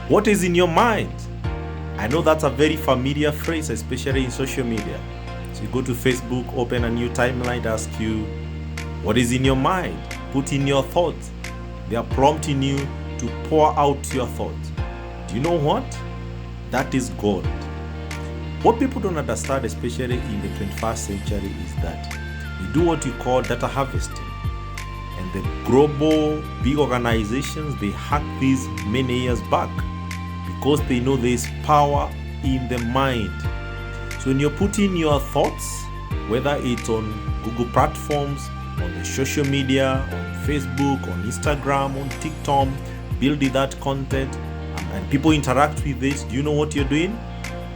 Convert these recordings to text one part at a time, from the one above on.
What is in your mind? I know that's a very familiar phrase, especially in social media. So you go to Facebook, open a new timeline, ask you, what is in your mind? Put in your thoughts. They are prompting you to pour out your thoughts. Do you know what? That is gold. What people don't understand, especially in the 21st century, is that we do what you call data harvesting. And the global big organizations, they hack these many years back because they know there is power in the mind. So when you're putting your thoughts, whether it's on Google platforms, on the social media, on Facebook, on Instagram, on TikTok, building that content, and people interact with this, do you know what you're doing?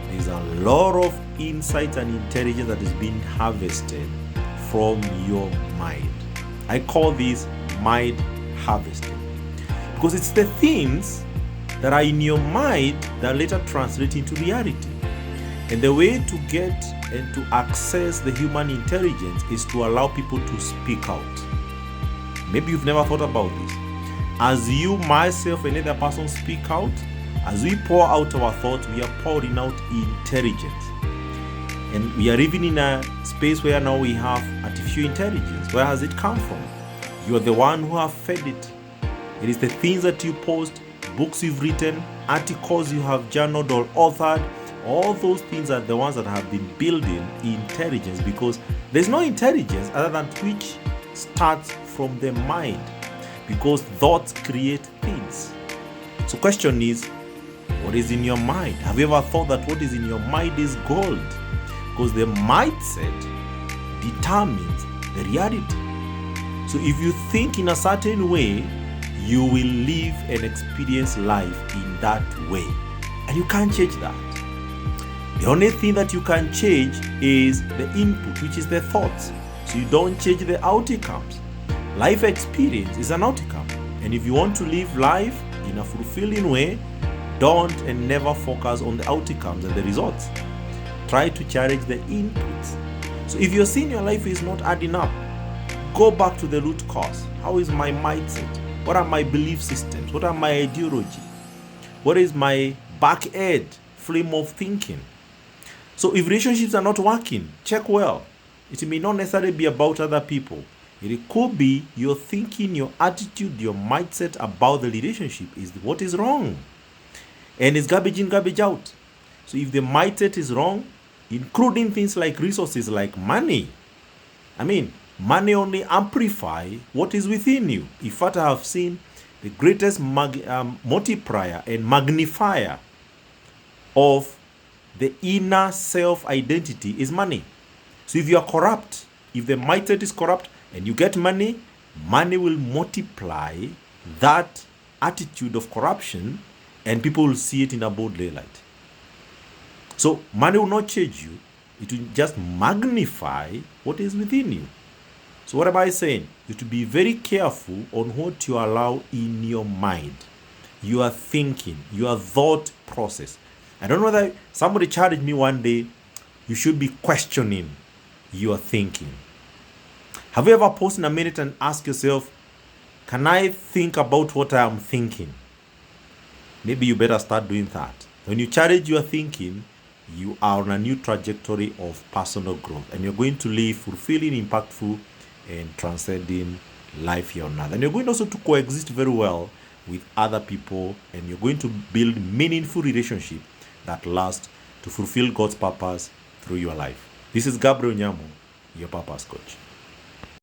There's a lot of insight and intelligence that is being harvested from your mind. I call this mind harvesting because it's the things that are in your mind that later translate into reality. And the way to get and to access the human intelligence is to allow people to speak out. Maybe you've never thought about this. As you, myself, and another person speak out, as we pour out our thoughts, we are pouring out intelligence. And we are living in a space where now we have artificial intelligence. Where has it come from? You are the one who have fed it. It is the things that you post, books you've written, articles you have journaled or authored. All those things are the ones that have been building intelligence, because there's no intelligence other than which starts from the mind, because thoughts create things. So question is, what is in your mind? Have you ever thought that what is in your mind is gold? Because the mindset determines the reality. So if you think in a certain way, you will live and experience life in that way. And you can't change that. The only thing that you can change is the input, which is the thoughts. So you don't change the outcomes. Life experience is an outcome. And if you want to live life in a fulfilling way, don't and never focus on the outcomes and the results. Try to challenge the inputs. So if you're seeing your life is not adding up, go back to the root cause. How is my mindset? What are my belief systems? What are my ideology? What is my back end frame of thinking? So if relationships are not working, check well. It may not necessarily be about other people. It could be your thinking, your attitude, your mindset about the relationship is what is wrong. And it's garbage in, garbage out. So if the mindset is wrong, including things like resources, like money, money only amplify what is within you. In fact, I have seen the greatest multiplier and magnifier of the inner self-identity is money. So if you are corrupt, if the mindset is corrupt and you get money, money will multiply that attitude of corruption and people will see it in a bold daylight. So money will not change you. It will just magnify what is within you. So what am I saying? You have to be very careful on what you allow in your mind, your thinking, your thought process. I don't know whether somebody challenged me one day, you should be questioning your thinking. Have you ever paused in a minute and asked yourself, can I think about what I am thinking? Maybe you better start doing that. When you challenge your thinking, you are on a new trajectory of personal growth, and you're going to live fulfilling, impactful, and transcending life here on earth. And you're going also to coexist very well with other people, and you're going to build meaningful relationship that last to fulfill God's purpose through your life. This is Gabriel Nyamu, your purpose coach.